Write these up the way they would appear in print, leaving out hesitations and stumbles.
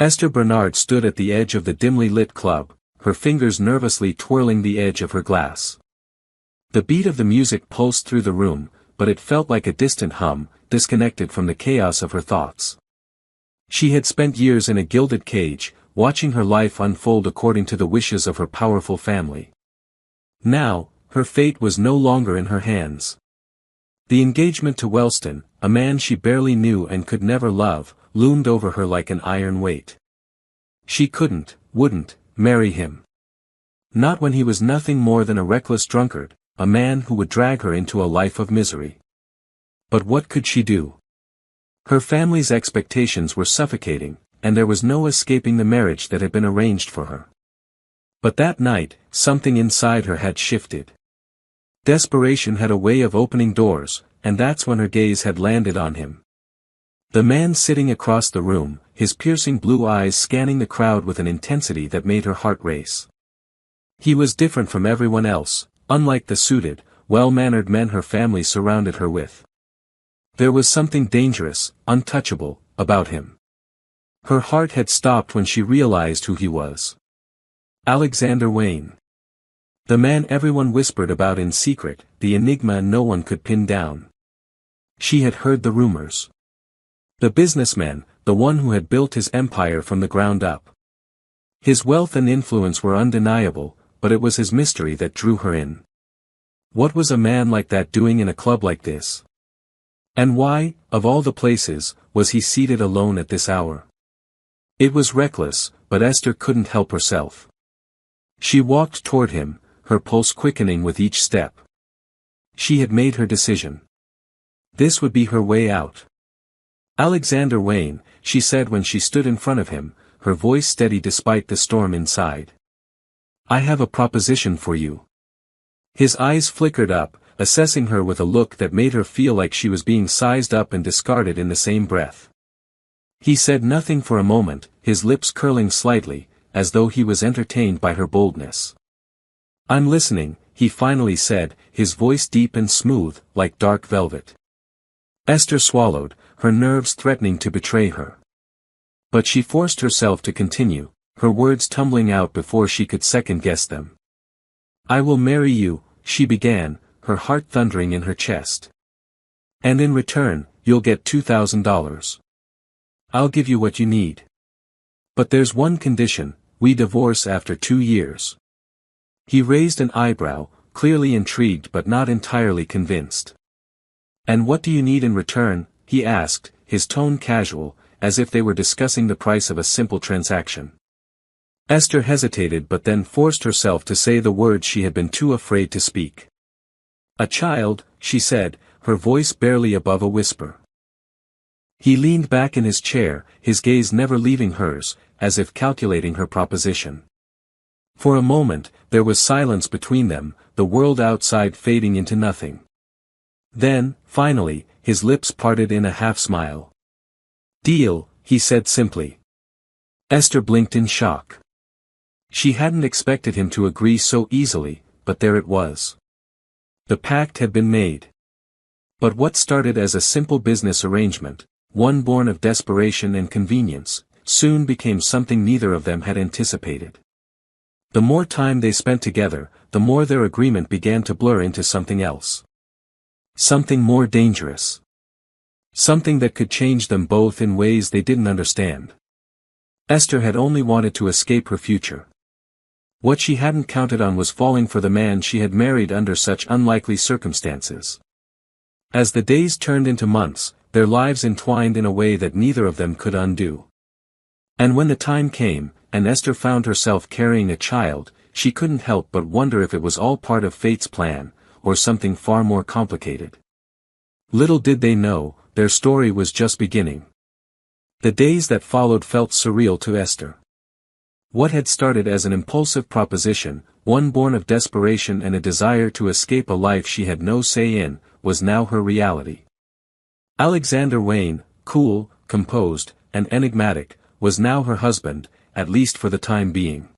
Esther Bernard stood at the edge of the dimly lit club, her fingers nervously twirling the edge of her glass. The beat of the music pulsed through the room, but it felt like a distant hum, disconnected from the chaos of her thoughts. She had spent years in a gilded cage, watching her life unfold according to the wishes of her powerful family. Now, her fate was no longer in her hands. The engagement to Wellston, a man she barely knew and could never love, loomed over her like an iron weight. She wouldn't, marry him. Not when he was nothing more than a reckless drunkard, a man who would drag her into a life of misery. But what could she do? Her family's expectations were suffocating, and there was no escaping the marriage that had been arranged for her. But that night, something inside her had shifted. Desperation had a way of opening doors, and that's when her gaze had landed on him. The man sitting across the room, his piercing blue eyes scanning the crowd with an intensity that made her heart race. He was different from everyone else, unlike the suited, well-mannered men her family surrounded her with. There was something dangerous, untouchable, about him. Her heart had stopped when she realized who he was. Alexander Wayne. The man everyone whispered about in secret, the enigma no one could pin down. She had heard the rumors. The businessman, the one who had built his empire from the ground up. His wealth and influence were undeniable, but it was his mystery that drew her in. What was a man like that doing in a club like this? And why, of all the places, was he seated alone at this hour? It was reckless, but Esther couldn't help herself. She walked toward him, her pulse quickening with each step. She had made her decision. This would be her way out. Alexander Wayne, she said when she stood in front of him, her voice steady despite the storm inside. I have a proposition for you. His eyes flickered up, assessing her with a look that made her feel like she was being sized up and discarded in the same breath. He said nothing for a moment, his lips curling slightly, as though he was entertained by her boldness. I'm listening, he finally said, his voice deep and smooth, like dark velvet. Esther swallowed, her nerves threatening to betray her. But she forced herself to continue, her words tumbling out before she could second-guess them. I will marry you, she began, her heart thundering in her chest. And in return, you'll get $2,000. I'll give you what you need. But there's one condition, we divorce after 2 years. He raised an eyebrow, clearly intrigued but not entirely convinced. And what do you need in return, he asked, his tone casual, as if they were discussing the price of a simple transaction. Esther hesitated but then forced herself to say the words she had been too afraid to speak. A child, she said, her voice barely above a whisper. He leaned back in his chair, his gaze never leaving hers, as if calculating her proposition. For a moment, there was silence between them, the world outside fading into nothing. Then, finally, his lips parted in a half-smile. Deal, he said simply. Esther blinked in shock. She hadn't expected him to agree so easily, but there it was. The pact had been made. But what started as a simple business arrangement, one born of desperation and convenience, soon became something neither of them had anticipated. The more time they spent together, the more their agreement began to blur into something else. Something more dangerous. Something that could change them both in ways they didn't understand. Esther had only wanted to escape her future. What she hadn't counted on was falling for the man she had married under such unlikely circumstances. As the days turned into months, their lives entwined in a way that neither of them could undo. And when the time came, and Esther found herself carrying a child, she couldn't help but wonder if it was all part of fate's plan, or something far more complicated. Little did they know, their story was just beginning. The days that followed felt surreal to Esther. What had started as an impulsive proposition, one born of desperation and a desire to escape a life she had no say in, was now her reality. Alexander Wayne, cool, composed, and enigmatic, was now her husband, at least for the time being.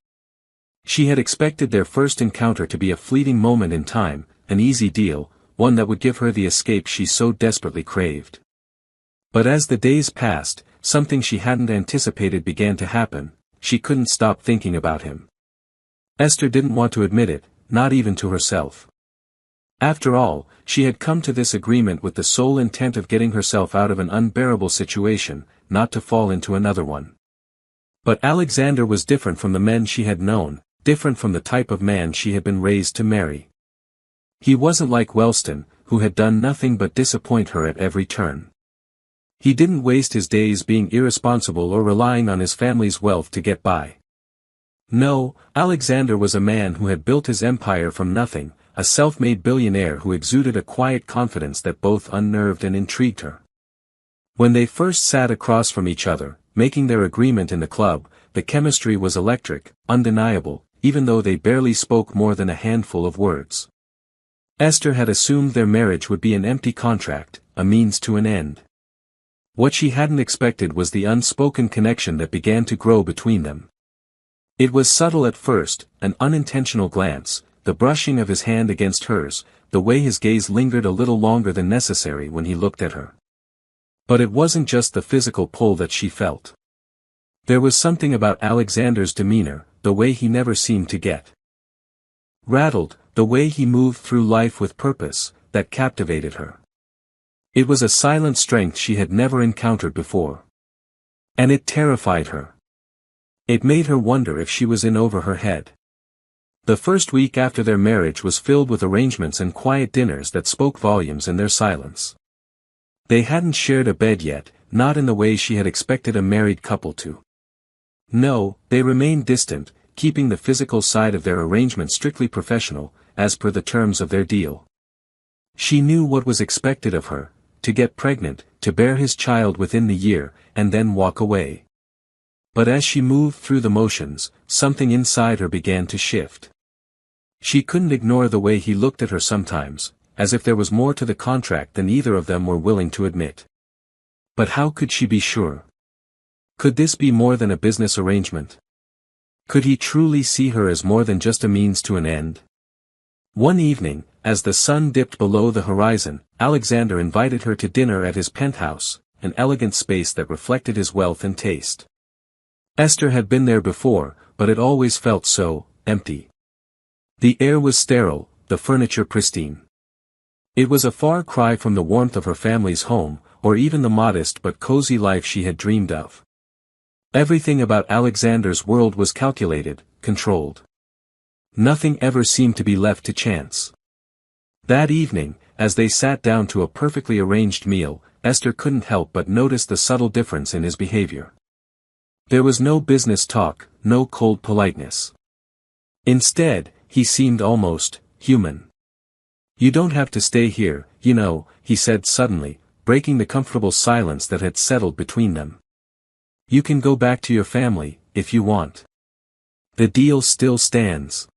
She had expected their first encounter to be a fleeting moment in time, an easy deal, one that would give her the escape she so desperately craved. But as the days passed, something she hadn't anticipated began to happen. She couldn't stop thinking about him. Esther didn't want to admit it, not even to herself. After all, she had come to this agreement with the sole intent of getting herself out of an unbearable situation, not to fall into another one. But Alexander was different from the men she had known, different from the type of man she had been raised to marry. He wasn't like Wellston, who had done nothing but disappoint her at every turn. He didn't waste his days being irresponsible or relying on his family's wealth to get by. No, Alexander was a man who had built his empire from nothing, a self-made billionaire who exuded a quiet confidence that both unnerved and intrigued her. When they first sat across from each other, making their agreement in the club, the chemistry was electric, undeniable, even though they barely spoke more than a handful of words. Esther had assumed their marriage would be an empty contract, a means to an end. What she hadn't expected was the unspoken connection that began to grow between them. It was subtle at first, an unintentional glance, the brushing of his hand against hers, the way his gaze lingered a little longer than necessary when he looked at her. But it wasn't just the physical pull that she felt. There was something about Alexander's demeanor, the way he never seemed to get rattled, the way he moved through life with purpose, that captivated her. It was a silent strength she had never encountered before. And it terrified her. It made her wonder if she was in over her head. The first week after their marriage was filled with arrangements and quiet dinners that spoke volumes in their silence. They hadn't shared a bed yet, not in the way she had expected a married couple to. No, they remained distant, keeping the physical side of their arrangement strictly professional, as per the terms of their deal. She knew what was expected of her, to get pregnant, to bear his child within the year, and then walk away. But as she moved through the motions, something inside her began to shift. She couldn't ignore the way he looked at her sometimes, as if there was more to the contract than either of them were willing to admit. But how could she be sure? Could this be more than a business arrangement? Could he truly see her as more than just a means to an end? One evening, as the sun dipped below the horizon, Alexander invited her to dinner at his penthouse, an elegant space that reflected his wealth and taste. Esther had been there before, but it always felt so empty. The air was sterile, the furniture pristine. It was a far cry from the warmth of her family's home, or even the modest but cozy life she had dreamed of. Everything about Alexander's world was calculated, controlled. Nothing ever seemed to be left to chance. That evening, as they sat down to a perfectly arranged meal, Esther couldn't help but notice the subtle difference in his behavior. There was no business talk, no cold politeness. Instead, he seemed almost human. "You don't have to stay here, you know," he said suddenly, breaking the comfortable silence that had settled between them. "You can go back to your family, if you want. The deal still stands.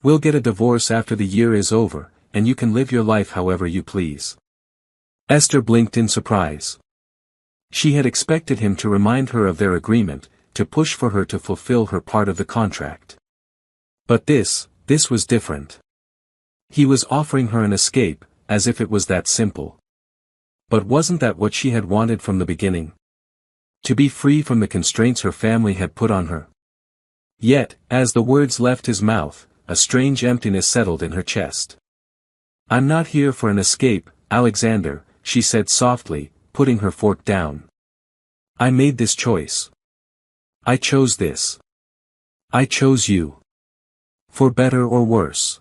We'll get a divorce after the year is over, and you can live your life however you please." Esther blinked in surprise. She had expected him to remind her of their agreement, to push for her to fulfill her part of the contract. But this was different. He was offering her an escape, as if it was that simple. But wasn't that what she had wanted from the beginning? To be free from the constraints her family had put on her. Yet, as the words left his mouth, a strange emptiness settled in her chest. "I'm not here for an escape, Alexander," she said softly, putting her fork down. "I made this choice. I chose this. I chose you. For better or worse."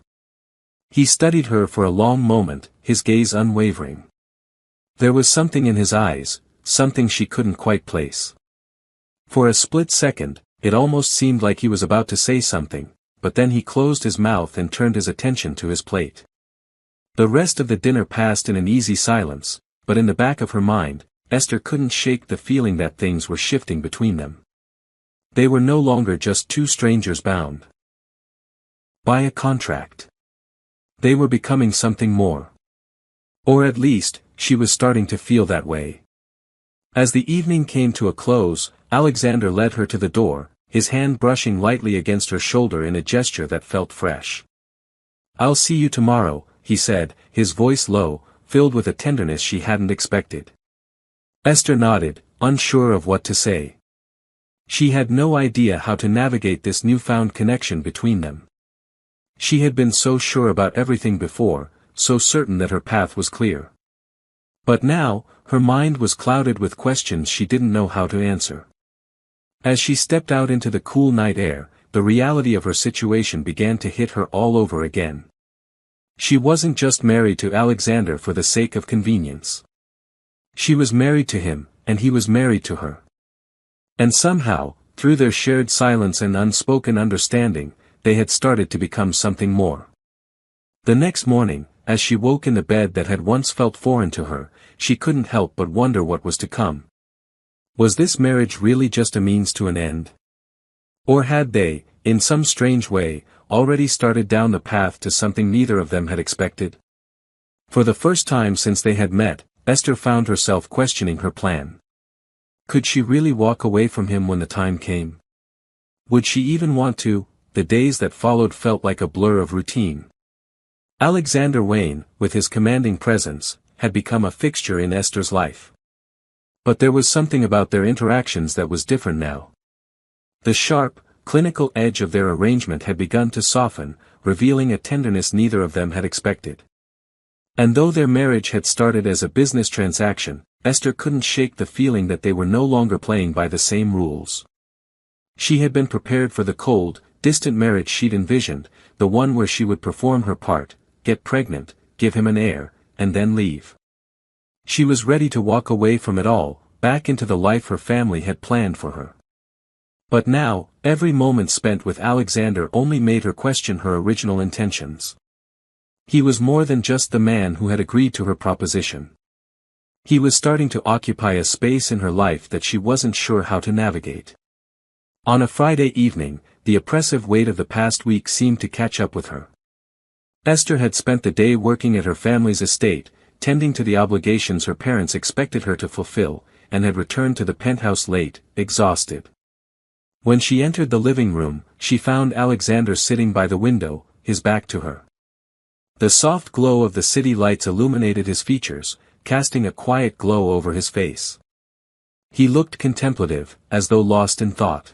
He studied her for a long moment, his gaze unwavering. There was something in his eyes, something she couldn't quite place. For a split second, it almost seemed like he was about to say something, but then he closed his mouth and turned his attention to his plate. The rest of the dinner passed in an easy silence, but in the back of her mind, Esther couldn't shake the feeling that things were shifting between them. They were no longer just two strangers bound by a contract. They were becoming something more. Or at least, she was starting to feel that way. As the evening came to a close, Alexander led her to the door, his hand brushing lightly against her shoulder in a gesture that felt fresh. "I'll see you tomorrow," he said, his voice low, filled with a tenderness she hadn't expected. Esther nodded, unsure of what to say. She had no idea how to navigate this newfound connection between them. She had been so sure about everything before, so certain that her path was clear. But now, her mind was clouded with questions she didn't know how to answer. As she stepped out into the cool night air, the reality of her situation began to hit her all over again. She wasn't just married to Alexander for the sake of convenience. She was married to him, and he was married to her. And somehow, through their shared silence and unspoken understanding, they had started to become something more. The next morning, as she woke in the bed that had once felt foreign to her, she couldn't help but wonder what was to come. Was this marriage really just a means to an end? Or had they, in some strange way, already started down the path to something neither of them had expected? For the first time since they had met, Esther found herself questioning her plan. Could she really walk away from him when the time came? Would she even want to? The days that followed felt like a blur of routine. Alexander Wayne, with his commanding presence, had become a fixture in Esther's life. But there was something about their interactions that was different now. The sharp, clinical edge of their arrangement had begun to soften, revealing a tenderness neither of them had expected. And though their marriage had started as a business transaction, Esther couldn't shake the feeling that they were no longer playing by the same rules. She had been prepared for the cold, distant marriage she'd envisioned, the one where she would perform her part, get pregnant, give him an heir, and then leave. She was ready to walk away from it all, back into the life her family had planned for her. But now, every moment spent with Alexander only made her question her original intentions. He was more than just the man who had agreed to her proposition. He was starting to occupy a space in her life that she wasn't sure how to navigate. On a Friday evening, the oppressive weight of the past week seemed to catch up with her. Esther had spent the day working at her family's estate, tending to the obligations her parents expected her to fulfill, and had returned to the penthouse late, exhausted. When she entered the living room, she found Alexander sitting by the window, his back to her. The soft glow of the city lights illuminated his features, casting a quiet glow over his face. He looked contemplative, as though lost in thought.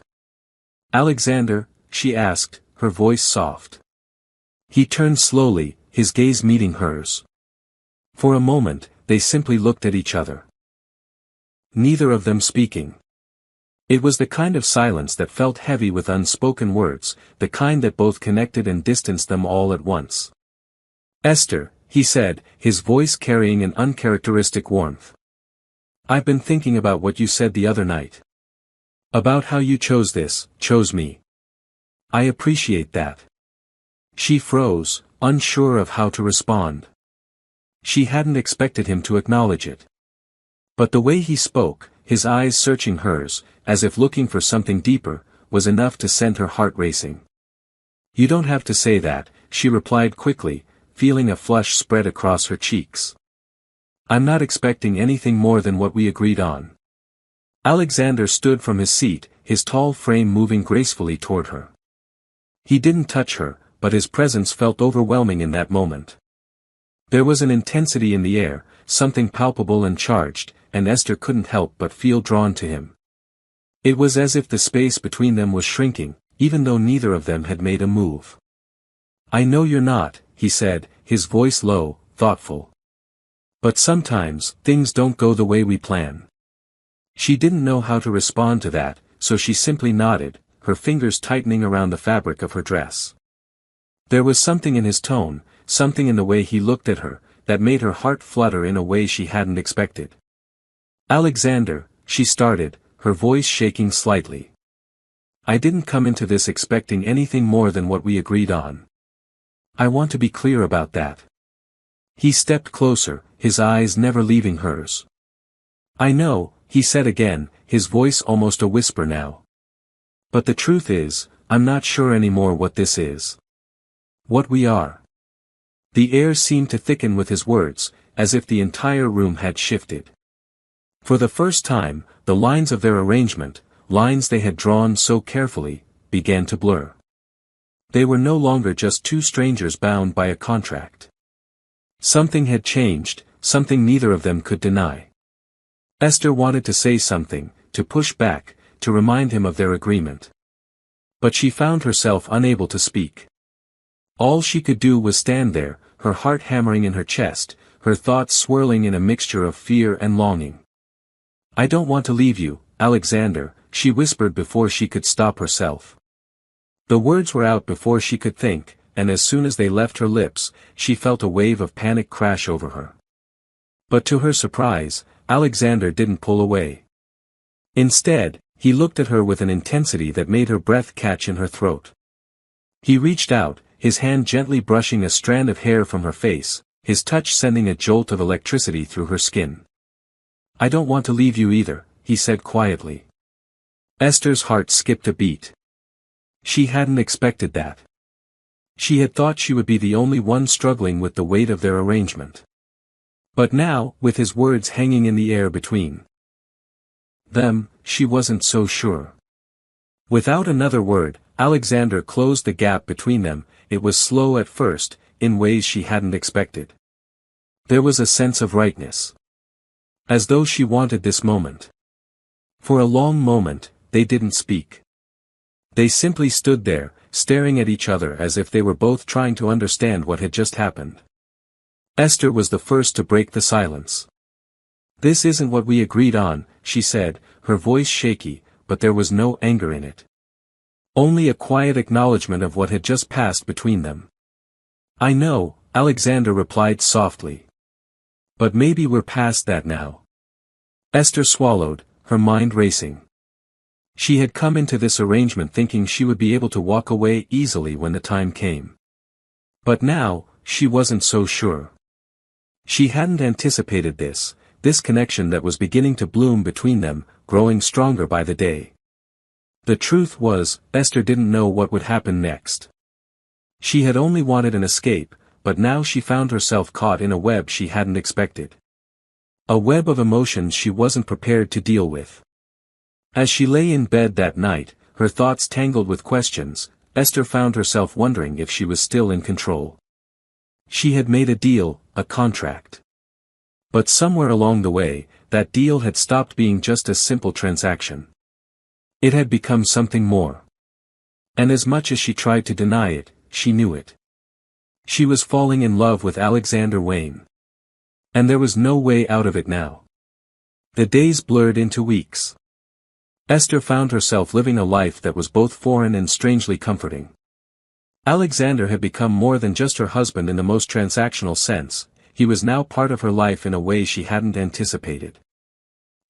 "Alexander?" she asked, her voice soft. He turned slowly, his gaze meeting hers. For a moment, they simply looked at each other. Neither of them speaking. It was the kind of silence that felt heavy with unspoken words, the kind that both connected and distanced them all at once. "Esther," he said, his voice carrying an uncharacteristic warmth. "I've been thinking about what you said the other night. About how you chose me. I appreciate that." She froze, unsure of how to respond. She hadn't expected him to acknowledge it. But the way he spoke, his eyes searching hers, as if looking for something deeper, was enough to send her heart racing. "You don't have to say that," she replied quickly, feeling a flush spread across her cheeks. "I'm not expecting anything more than what we agreed on." Alexander stood from his seat, his tall frame moving gracefully toward her. He didn't touch her, but his presence felt overwhelming in that moment. There was an intensity in the air, something palpable and charged, and Esther couldn't help but feel drawn to him. It was as if the space between them was shrinking, even though neither of them had made a move. "I know you're not," he said, his voice low, thoughtful. "But sometimes, things don't go the way we plan." She didn't know how to respond to that, so she simply nodded, her fingers tightening around the fabric of her dress. There was something in his tone, something in the way he looked at her, that made her heart flutter in a way she hadn't expected. "Alexander," she started, her voice shaking slightly. "I didn't come into this expecting anything more than what we agreed on. I want to be clear about that." He stepped closer, his eyes never leaving hers. "I know," he said again, his voice almost a whisper now. "But the truth is, I'm not sure anymore what this is. What we are." The air seemed to thicken with his words, as if the entire room had shifted. For the first time, the lines of their arrangement, lines they had drawn so carefully, began to blur. They were no longer just two strangers bound by a contract. Something had changed, something neither of them could deny. Esther wanted to say something, to push back, to remind him of their agreement. But she found herself unable to speak. All she could do was stand there, her heart hammering in her chest, her thoughts swirling in a mixture of fear and longing. "I don't want to leave you, Alexander," she whispered before she could stop herself. The words were out before she could think, and as soon as they left her lips, she felt a wave of panic crash over her. But to her surprise, Alexander didn't pull away. Instead, he looked at her with an intensity that made her breath catch in her throat. He reached out, his hand gently brushing a strand of hair from her face, his touch sending a jolt of electricity through her skin. "I don't want to leave you either," he said quietly. Esther's heart skipped a beat. She hadn't expected that. She had thought she would be the only one struggling with the weight of their arrangement. But now, with his words hanging in the air between them, she wasn't so sure. Without another word, Alexander closed the gap between them. It was slow at first, in ways she hadn't expected. There was a sense of rightness. As though she wanted this moment. For a long moment, they didn't speak. They simply stood there, staring at each other as if they were both trying to understand what had just happened. Esther was the first to break the silence. "This isn't what we agreed on," she said, her voice shaky, but there was no anger in it. Only a quiet acknowledgement of what had just passed between them. "I know," Alexander replied softly. "But maybe we're past that now." Esther swallowed, her mind racing. She had come into this arrangement thinking she would be able to walk away easily when the time came. But now, she wasn't so sure. She hadn't anticipated this connection that was beginning to bloom between them, growing stronger by the day. The truth was, Esther didn't know what would happen next. She had only wanted an escape, but now she found herself caught in a web she hadn't expected. A web of emotions she wasn't prepared to deal with. As she lay in bed that night, her thoughts tangled with questions, Esther found herself wondering if she was still in control. She had made a deal, a contract. But somewhere along the way, that deal had stopped being just a simple transaction. It had become something more. And as much as she tried to deny it, she knew it. She was falling in love with Alexander Wayne. And there was no way out of it now. The days blurred into weeks. Esther found herself living a life that was both foreign and strangely comforting. Alexander had become more than just her husband in the most transactional sense. He was now part of her life in a way she hadn't anticipated.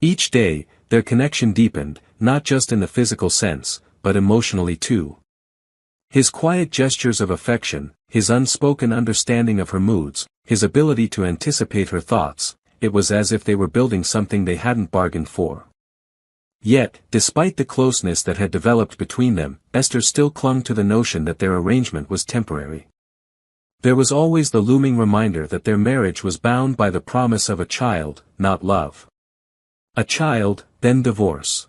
Each day, their connection deepened, not just in the physical sense, but emotionally too. His quiet gestures of affection, his unspoken understanding of her moods, his ability to anticipate her thoughts, it was as if they were building something they hadn't bargained for. Yet, despite the closeness that had developed between them, Esther still clung to the notion that their arrangement was temporary. There was always the looming reminder that their marriage was bound by the promise of a child, not love. A child, then divorce.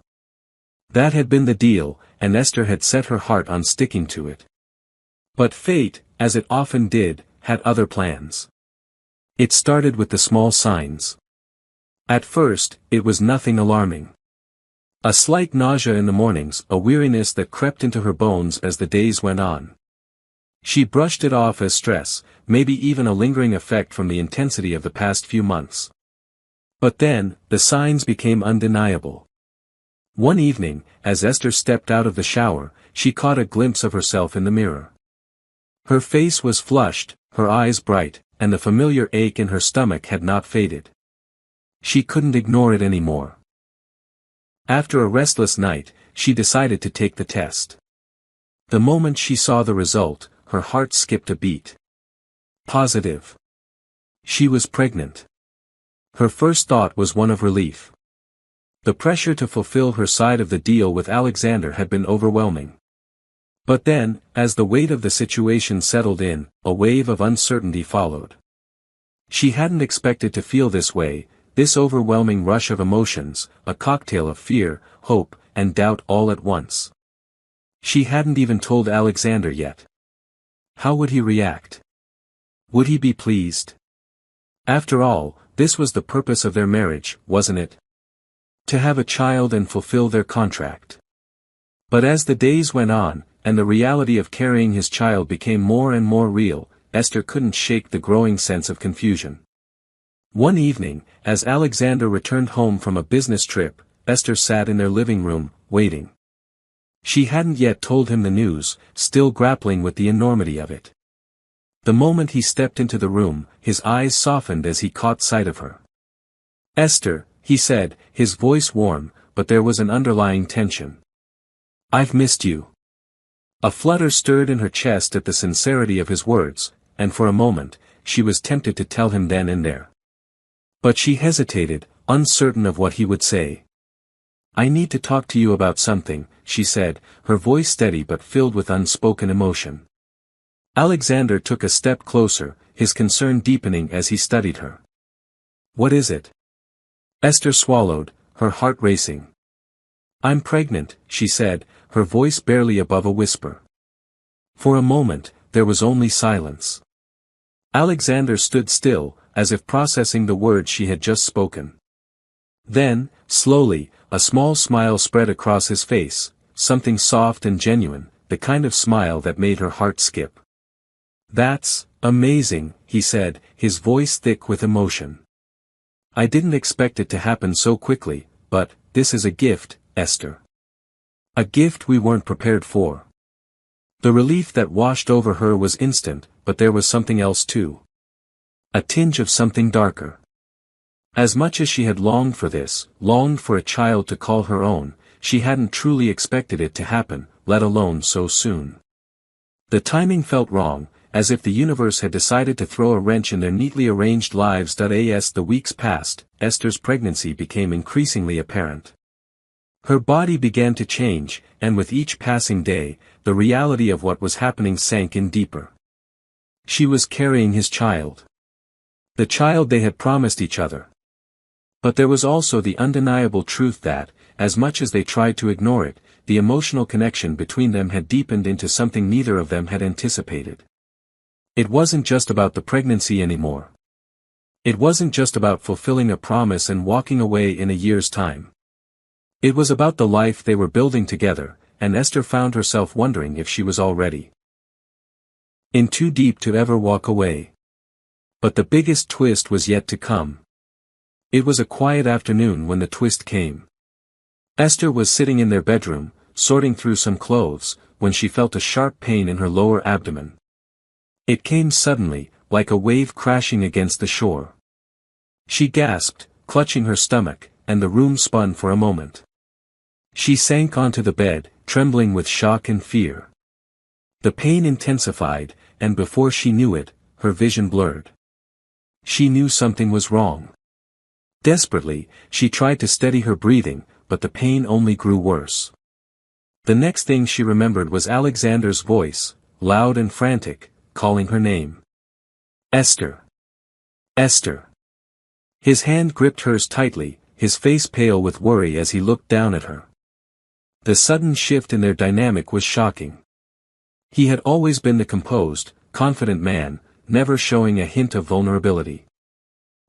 That had been the deal, and Esther had set her heart on sticking to it. But fate, as it often did, had other plans. It started with the small signs. At first, it was nothing alarming. A slight nausea in the mornings, a weariness that crept into her bones as the days went on. She brushed it off as stress, maybe even a lingering effect from the intensity of the past few months. But then, the signs became undeniable. One evening, as Esther stepped out of the shower, she caught a glimpse of herself in the mirror. Her face was flushed, her eyes bright, and the familiar ache in her stomach had not faded. She couldn't ignore it anymore. After a restless night, she decided to take the test. The moment she saw the result, her heart skipped a beat. Positive. She was pregnant. Her first thought was one of relief. The pressure to fulfill her side of the deal with Alexander had been overwhelming. But then, as the weight of the situation settled in, a wave of uncertainty followed. She hadn't expected to feel this way, this overwhelming rush of emotions, a cocktail of fear, hope, and doubt all at once. She hadn't even told Alexander yet. How would he react? Would he be pleased? After all, this was the purpose of their marriage, wasn't it? To have a child and fulfill their contract. But as the days went on, and the reality of carrying his child became more and more real, Esther couldn't shake the growing sense of confusion. One evening, as Alexander returned home from a business trip, Esther sat in their living room, waiting. She hadn't yet told him the news, still grappling with the enormity of it. The moment he stepped into the room, his eyes softened as he caught sight of her. "Esther," he said, his voice warm, but there was an underlying tension. "I've missed you." A flutter stirred in her chest at the sincerity of his words, and for a moment, she was tempted to tell him then and there. But she hesitated, uncertain of what he would say. "I need to talk to you about something," she said, her voice steady but filled with unspoken emotion. Alexander took a step closer, his concern deepening as he studied her. "What is it?" Esther swallowed, her heart racing. "I'm pregnant," she said, her voice barely above a whisper. For a moment, there was only silence. Alexander stood still, as if processing the words she had just spoken. Then, slowly, a small smile spread across his face, something soft and genuine, the kind of smile that made her heart skip. "That's amazing," he said, his voice thick with emotion. "I didn't expect it to happen so quickly, but this is a gift, Esther. A gift we weren't prepared for." The relief that washed over her was instant, but there was something else too. A tinge of something darker. As much as she had longed for this, longed for a child to call her own, she hadn't truly expected it to happen, let alone so soon. The timing felt wrong, as if the universe had decided to throw a wrench in their neatly arranged lives. As the weeks passed, Esther's pregnancy became increasingly apparent. Her body began to change, and with each passing day, the reality of what was happening sank in deeper. She was carrying his child. The child they had promised each other. But there was also the undeniable truth that, as much as they tried to ignore it, the emotional connection between them had deepened into something neither of them had anticipated. It wasn't just about the pregnancy anymore. It wasn't just about fulfilling a promise and walking away in a year's time. It was about the life they were building together, and Esther found herself wondering if she was already in too deep to ever walk away. But the biggest twist was yet to come. It was a quiet afternoon when the twist came. Esther was sitting in their bedroom, sorting through some clothes, when she felt a sharp pain in her lower abdomen. It came suddenly, like a wave crashing against the shore. She gasped, clutching her stomach, and the room spun for a moment. She sank onto the bed, trembling with shock and fear. The pain intensified, and before she knew it, her vision blurred. She knew something was wrong. Desperately, she tried to steady her breathing, but the pain only grew worse. The next thing she remembered was Alexander's voice, loud and frantic, calling her name. "Esther! Esther!" His hand gripped hers tightly, his face pale with worry as he looked down at her. The sudden shift in their dynamic was shocking. He had always been the composed, confident man, never showing a hint of vulnerability.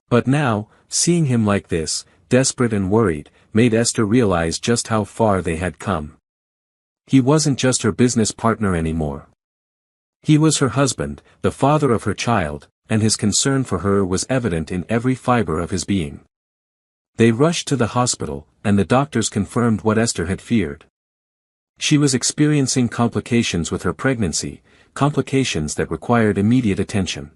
But now, seeing him like this, desperate and worried, made Esther realize just how far they had come. He wasn't just her business partner anymore. He was her husband, the father of her child, and his concern for her was evident in every fiber of his being. They rushed to the hospital, and the doctors confirmed what Esther had feared. She was experiencing complications with her pregnancy, complications that required immediate attention.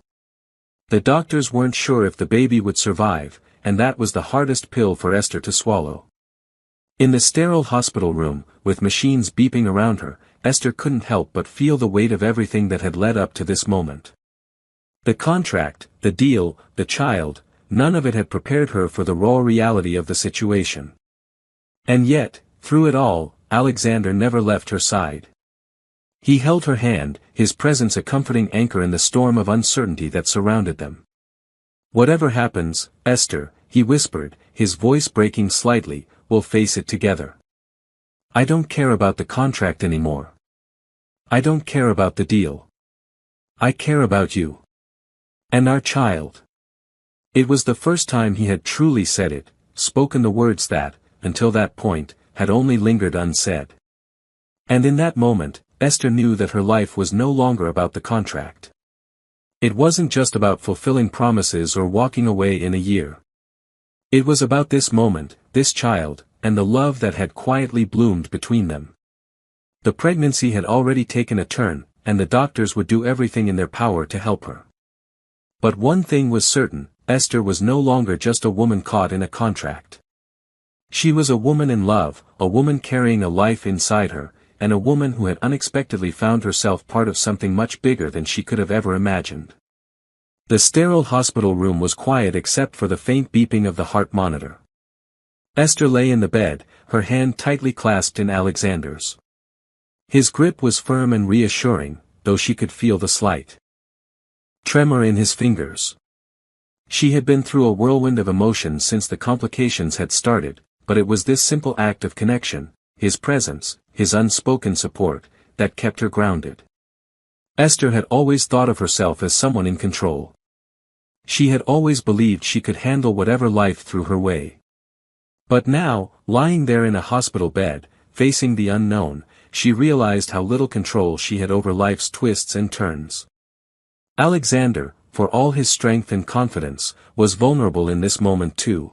The doctors weren't sure if the baby would survive, and that was the hardest pill for Esther to swallow. In the sterile hospital room, with machines beeping around her, Esther couldn't help but feel the weight of everything that had led up to this moment. The contract, the deal, the child, none of it had prepared her for the raw reality of the situation. And yet, through it all, Alexander never left her side. He held her hand, his presence a comforting anchor in the storm of uncertainty that surrounded them. "Whatever happens, Esther," he whispered, his voice breaking slightly, "we'll face it together. I don't care about the contract anymore. I don't care about the deal. I care about you. And our child." It was the first time he had truly said it, spoken the words that, until that point, had only lingered unsaid. And in that moment, Esther knew that her life was no longer about the contract. It wasn't just about fulfilling promises or walking away in a year. It was about this moment, this child, and the love that had quietly bloomed between them. The pregnancy had already taken a turn, and the doctors would do everything in their power to help her. But one thing was certain, Esther was no longer just a woman caught in a contract. She was a woman in love, a woman carrying a life inside her, and a woman who had unexpectedly found herself part of something much bigger than she could have ever imagined. The sterile hospital room was quiet except for the faint beeping of the heart monitor. Esther lay in the bed, her hand tightly clasped in Alexander's. His grip was firm and reassuring, though she could feel the slight tremor in his fingers. She had been through a whirlwind of emotions since the complications had started, but it was this simple act of connection, his presence, his unspoken support, that kept her grounded. Esther had always thought of herself as someone in control. She had always believed she could handle whatever life threw her way. But now, lying there in a hospital bed, facing the unknown, she realized how little control she had over life's twists and turns. Alexander, for all his strength and confidence, was vulnerable in this moment too.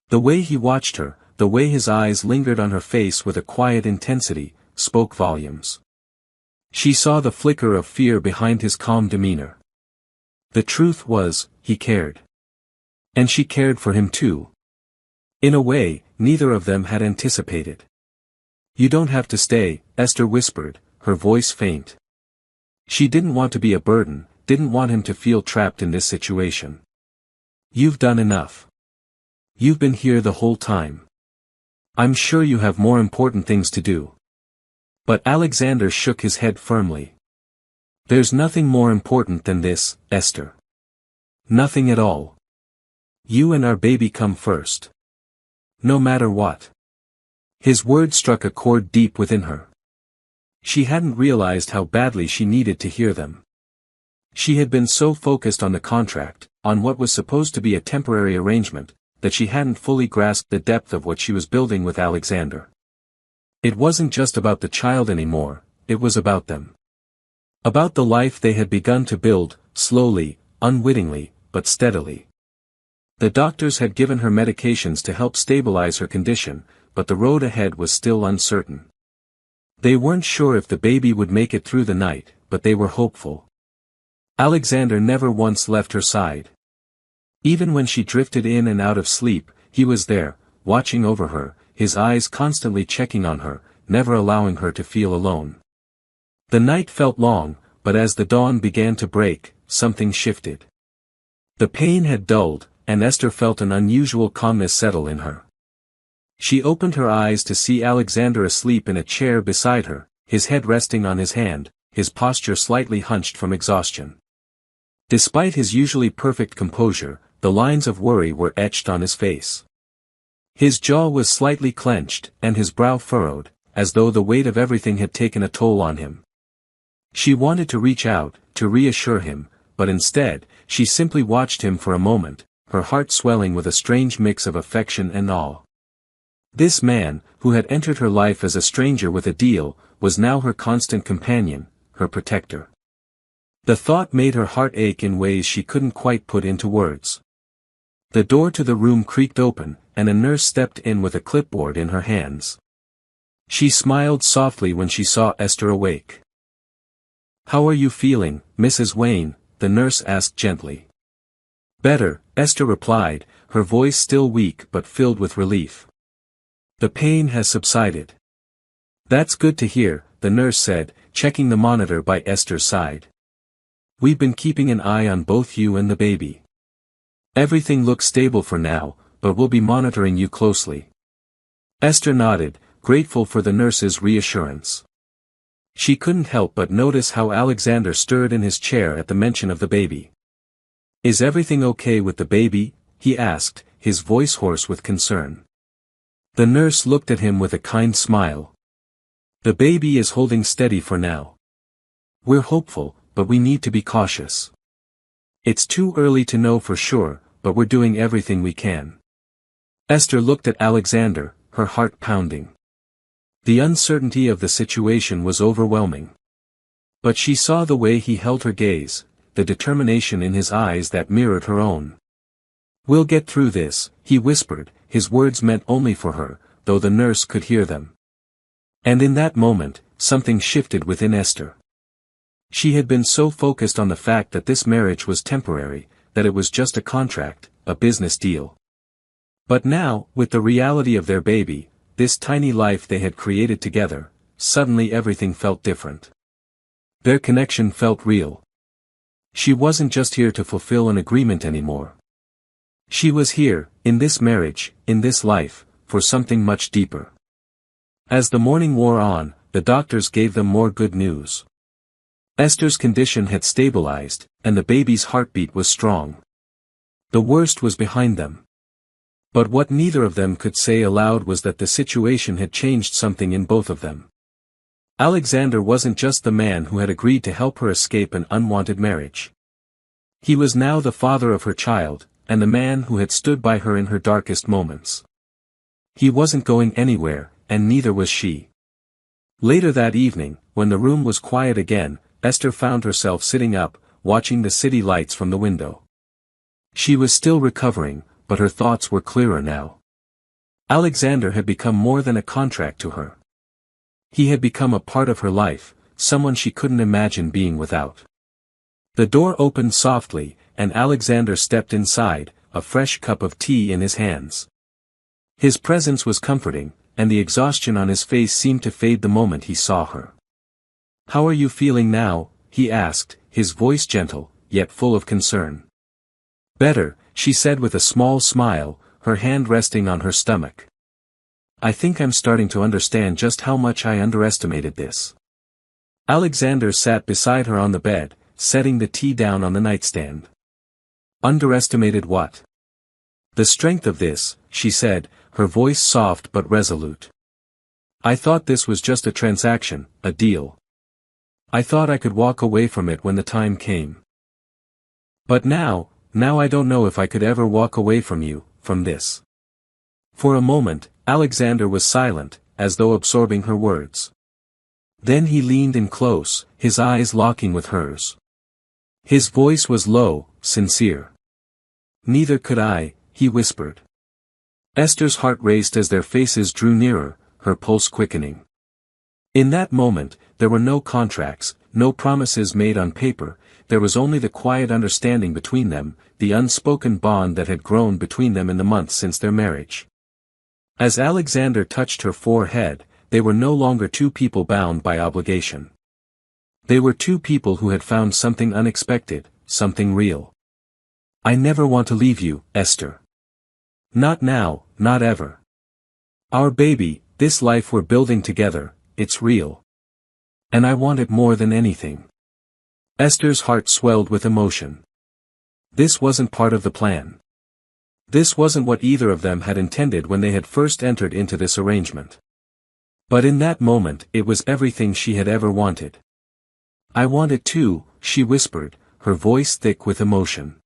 The way he watched her, the way his eyes lingered on her face with a quiet intensity, spoke volumes. She saw the flicker of fear behind his calm demeanor. The truth was, he cared. And she cared for him too. In a way, neither of them had anticipated. "You don't have to stay," Esther whispered, her voice faint. She didn't want to be a burden, didn't want him to feel trapped in this situation. "You've done enough. You've been here the whole time. I'm sure you have more important things to do." But Alexander shook his head firmly. "There's nothing more important than this, Esther. Nothing at all. You and our baby come first. No matter what." His words struck a chord deep within her. She hadn't realized how badly she needed to hear them. She had been so focused on the contract, on what was supposed to be a temporary arrangement, that she hadn't fully grasped the depth of what she was building with Alexander. It wasn't just about the child anymore, it was about them. About the life they had begun to build, slowly, unwittingly, but steadily. The doctors had given her medications to help stabilize her condition, but the road ahead was still uncertain. They weren't sure if the baby would make it through the night, but they were hopeful. Alexander never once left her side. Even when she drifted in and out of sleep, he was there, watching over her, his eyes constantly checking on her, never allowing her to feel alone. The night felt long, but as the dawn began to break, something shifted. The pain had dulled, and Esther felt an unusual calmness settle in her. She opened her eyes to see Alexander asleep in a chair beside her, his head resting on his hand, his posture slightly hunched from exhaustion. Despite his usually perfect composure, the lines of worry were etched on his face. His jaw was slightly clenched, and his brow furrowed, as though the weight of everything had taken a toll on him. She wanted to reach out, to reassure him, but instead, she simply watched him for a moment, her heart swelling with a strange mix of affection and awe. This man, who had entered her life as a stranger with a deal, was now her constant companion, her protector. The thought made her heart ache in ways she couldn't quite put into words. The door to the room creaked open, and a nurse stepped in with a clipboard in her hands. She smiled softly when she saw Esther awake. "How are you feeling, Mrs. Wayne?" the nurse asked gently. "Better," Esther replied, her voice still weak but filled with relief. "The pain has subsided." "That's good to hear," the nurse said, checking the monitor by Esther's side. "We've been keeping an eye on both you and the baby. Everything looks stable for now, but we'll be monitoring you closely." Esther nodded, grateful for the nurse's reassurance. She couldn't help but notice how Alexander stirred in his chair at the mention of the baby. "Is everything okay with the baby?" he asked, his voice hoarse with concern. The nurse looked at him with a kind smile. "The baby is holding steady for now. We're hopeful, but we need to be cautious. It's too early to know for sure, but we're doing everything we can." Esther looked at Alexander, her heart pounding. The uncertainty of the situation was overwhelming. But she saw the way he held her gaze, the determination in his eyes that mirrored her own. "We'll get through this," he whispered, his words meant only for her, though the nurse could hear them. And in that moment, something shifted within Esther. She had been so focused on the fact that this marriage was temporary, that it was just a contract, a business deal. But now, with the reality of their baby, this tiny life they had created together, suddenly everything felt different. Their connection felt real. She wasn't just here to fulfill an agreement anymore. She was here, in this marriage, in this life, for something much deeper. As the morning wore on, the doctors gave them more good news. Esther's condition had stabilized, and the baby's heartbeat was strong. The worst was behind them. But what neither of them could say aloud was that the situation had changed something in both of them. Alexander wasn't just the man who had agreed to help her escape an unwanted marriage. He was now the father of her child, and the man who had stood by her in her darkest moments. He wasn't going anywhere, and neither was she. Later that evening, when the room was quiet again, Esther found herself sitting up, watching the city lights from the window. She was still recovering, but her thoughts were clearer now. Alexander had become more than a contract to her. He had become a part of her life, someone she couldn't imagine being without. The door opened softly, and Alexander stepped inside, a fresh cup of tea in his hands. His presence was comforting, and the exhaustion on his face seemed to fade the moment he saw her. "How are you feeling now?" he asked, his voice gentle, yet full of concern. "Better," she said with a small smile, her hand resting on her stomach. "I think I'm starting to understand just how much I underestimated this." Alexander sat beside her on the bed, setting the tea down on the nightstand. "Underestimated what?" "The strength of this," she said, her voice soft but resolute. "I thought this was just a transaction, a deal. I thought I could walk away from it when the time came. But now I don't know if I could ever walk away from you, from this." For a moment, Alexander was silent, as though absorbing her words. Then he leaned in close, his eyes locking with hers. His voice was low, sincere. "Neither could I," he whispered. Esther's heart raced as their faces drew nearer, her pulse quickening. In that moment, there were no contracts, no promises made on paper, there was only the quiet understanding between them, the unspoken bond that had grown between them in the months since their marriage. As Alexander touched her forehead, they were no longer two people bound by obligation. They were two people who had found something unexpected, something real. "I never want to leave you, Esther. Not now, not ever. Our baby, this life we're building together, it's real. And I want it more than anything." Esther's heart swelled with emotion. This wasn't part of the plan. This wasn't what either of them had intended when they had first entered into this arrangement. But in that moment, it was everything she had ever wanted. "I want it too," she whispered, her voice thick with emotion.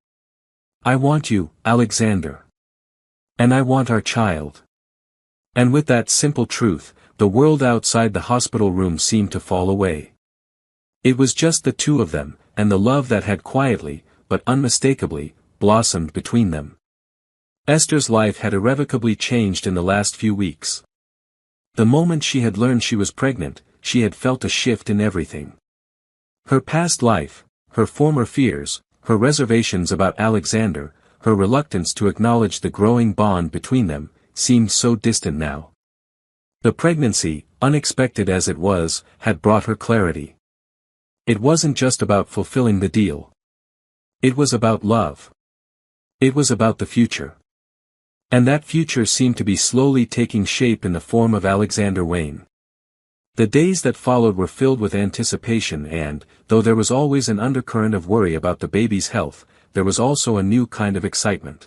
"I want you, Alexander. And I want our child." And with that simple truth, the world outside the hospital room seemed to fall away. It was just the two of them, and the love that had quietly, but unmistakably, blossomed between them. Esther's life had irrevocably changed in the last few weeks. The moment she had learned she was pregnant, she had felt a shift in everything. Her past life, her former fears, her reservations about Alexander, her reluctance to acknowledge the growing bond between them, seemed so distant now. The pregnancy, unexpected as it was, had brought her clarity. It wasn't just about fulfilling the deal. It was about love. It was about the future. And that future seemed to be slowly taking shape in the form of Alexander Wayne. The days that followed were filled with anticipation and, though there was always an undercurrent of worry about the baby's health, there was also a new kind of excitement.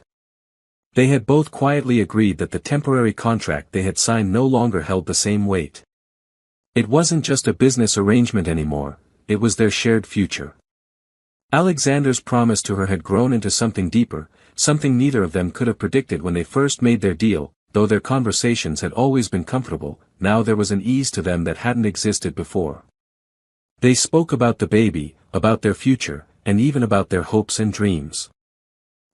They had both quietly agreed that the temporary contract they had signed no longer held the same weight. It wasn't just a business arrangement anymore, it was their shared future. Alexander's promise to her had grown into something deeper, something neither of them could have predicted when they first made their deal, though their conversations had always been comfortable, now there was an ease to them that hadn't existed before. They spoke about the baby, about their future, and even about their hopes and dreams.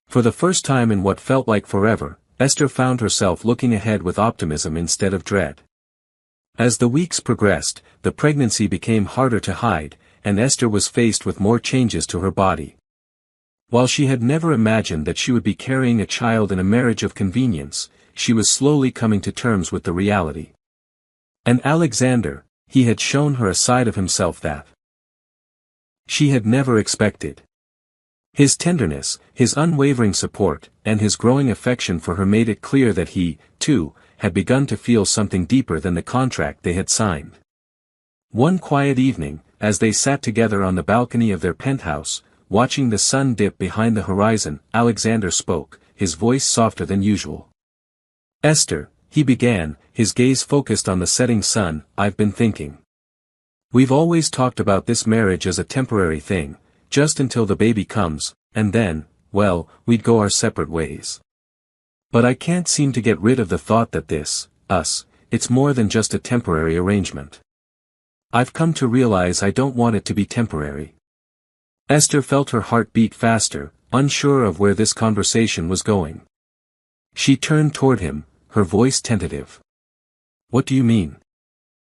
For the first time in what felt like forever, Esther found herself looking ahead with optimism instead of dread. As the weeks progressed, the pregnancy became harder to hide, and Esther was faced with more changes to her body. While she had never imagined that she would be carrying a child in a marriage of convenience, she was slowly coming to terms with the reality. And Alexander, he had shown her a side of himself that she had never expected. His tenderness, his unwavering support, and his growing affection for her made it clear that he, too, had begun to feel something deeper than the contract they had signed. One quiet evening, as they sat together on the balcony of their penthouse, watching the sun dip behind the horizon, Alexander spoke, his voice softer than usual. "Esther," he began, his gaze focused on the setting sun, "I've been thinking. We've always talked about this marriage as a temporary thing, just until the baby comes, and then, well, we'd go our separate ways. But I can't seem to get rid of the thought that it's more than just a temporary arrangement. I've come to realize I don't want it to be temporary." Esther felt her heart beat faster, unsure of where this conversation was going. She turned toward him, her voice tentative. "What do you mean?"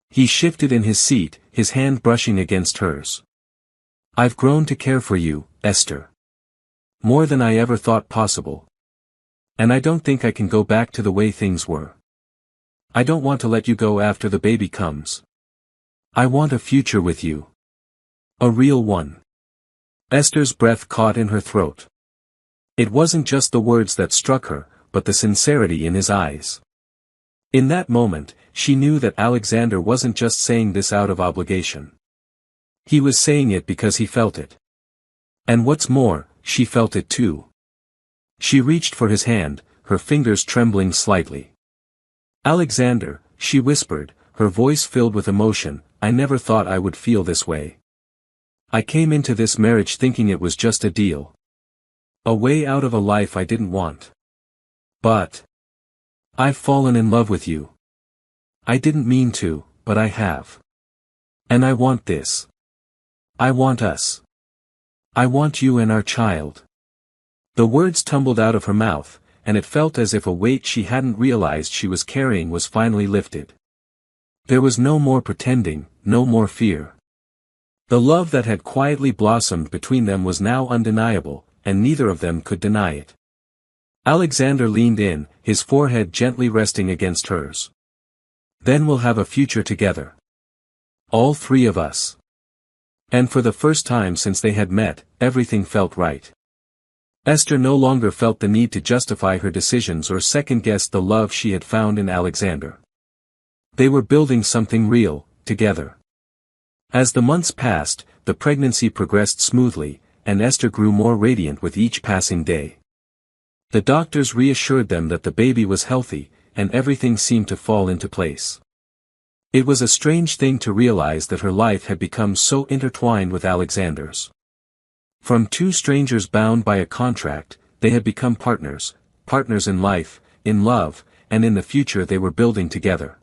He shifted in his seat, his hand brushing against hers. "I've grown to care for you, Esther. More than I ever thought possible. And I don't think I can go back to the way things were. I don't want to let you go after the baby comes. I want a future with you. A real one." Esther's breath caught in her throat. It wasn't just the words that struck her, but the sincerity in his eyes. In that moment, she knew that Alexander wasn't just saying this out of obligation. He was saying it because he felt it. And what's more, she felt it too. She reached for his hand, her fingers trembling slightly. "Alexander," she whispered, her voice filled with emotion, "I never thought I would feel this way. I came into this marriage thinking it was just a deal. A way out of a life I didn't want. But I've fallen in love with you. I didn't mean to, but I have. And I want this. I want us. I want you and our child." The words tumbled out of her mouth, and it felt as if a weight she hadn't realized she was carrying was finally lifted. There was no more pretending, no more fear. The love that had quietly blossomed between them was now undeniable, and neither of them could deny it. Alexander leaned in, his forehead gently resting against hers. "Then we'll have a future together. All three of us." And for the first time since they had met, everything felt right. Esther no longer felt the need to justify her decisions or second-guess the love she had found in Alexander. They were building something real, together. As the months passed, the pregnancy progressed smoothly, and Esther grew more radiant with each passing day. The doctors reassured them that the baby was healthy, and everything seemed to fall into place. It was a strange thing to realize that her life had become so intertwined with Alexander's. From two strangers bound by a contract, they had become partners, partners in life, in love, and in the future they were building together.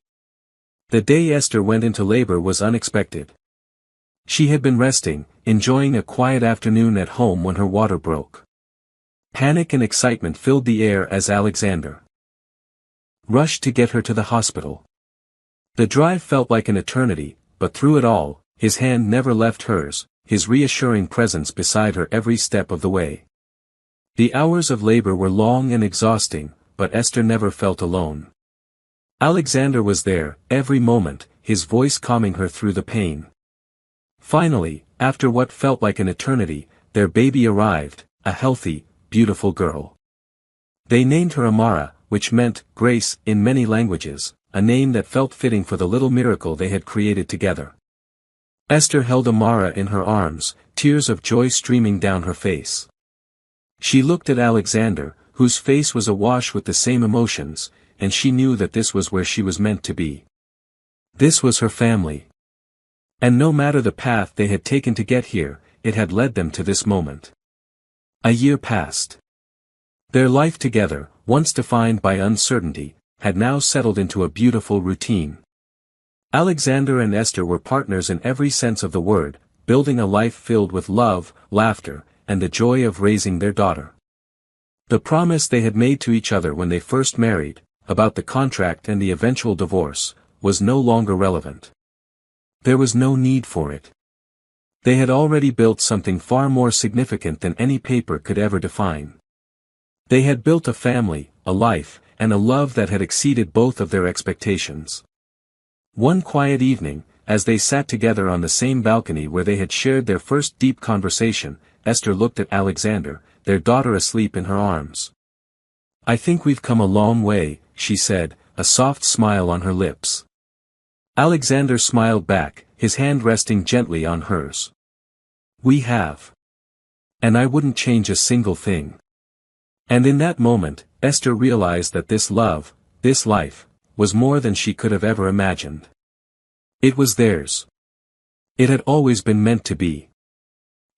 The day Esther went into labor was unexpected. She had been resting, enjoying a quiet afternoon at home when her water broke. Panic and excitement filled the air as Alexander rushed to get her to the hospital. The drive felt like an eternity, but through it all, his hand never left hers, his reassuring presence beside her every step of the way. The hours of labor were long and exhausting, but Esther never felt alone. Alexander was there, every moment, his voice calming her through the pain. Finally, after what felt like an eternity, their baby arrived, a healthy, beautiful girl. They named her Amara, which meant grace in many languages, a name that felt fitting for the little miracle they had created together. Esther held Amara in her arms, tears of joy streaming down her face. She looked at Alexander, whose face was awash with the same emotions, and she knew that this was where she was meant to be. This was her family. And no matter the path they had taken to get here, it had led them to this moment. A year passed. Their life together, once defined by uncertainty, had now settled into a beautiful routine. Alexander and Esther were partners in every sense of the word, building a life filled with love, laughter, and the joy of raising their daughter. The promise they had made to each other when they first married, about the contract and the eventual divorce, was no longer relevant. There was no need for it. They had already built something far more significant than any paper could ever define. They had built a family, a life, and a love that had exceeded both of their expectations. One quiet evening, as they sat together on the same balcony where they had shared their first deep conversation, Esther looked at Alexander, their daughter asleep in her arms. "I think we've come a long way," she said, a soft smile on her lips. Alexander smiled back, his hand resting gently on hers. "We have. And I wouldn't change a single thing." And in that moment, Esther realized that this love, this life, was more than she could have ever imagined. It was theirs. It had always been meant to be.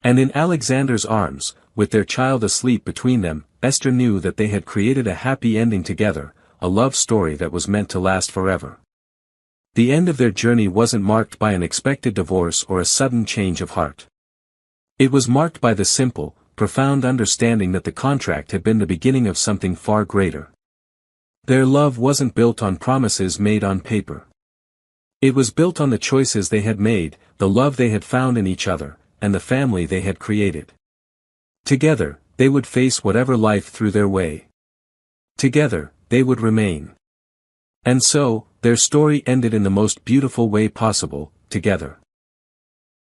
And in Alexander's arms, with their child asleep between them, Esther knew that they had created a happy ending together, a love story that was meant to last forever. The end of their journey wasn't marked by an expected divorce or a sudden change of heart. It was marked by the simple, profound understanding that the contract had been the beginning of something far greater. Their love wasn't built on promises made on paper. It was built on the choices they had made, the love they had found in each other, and the family they had created. Together, they would face whatever life threw their way. Together, they would remain. And so, their story ended in the most beautiful way possible, together.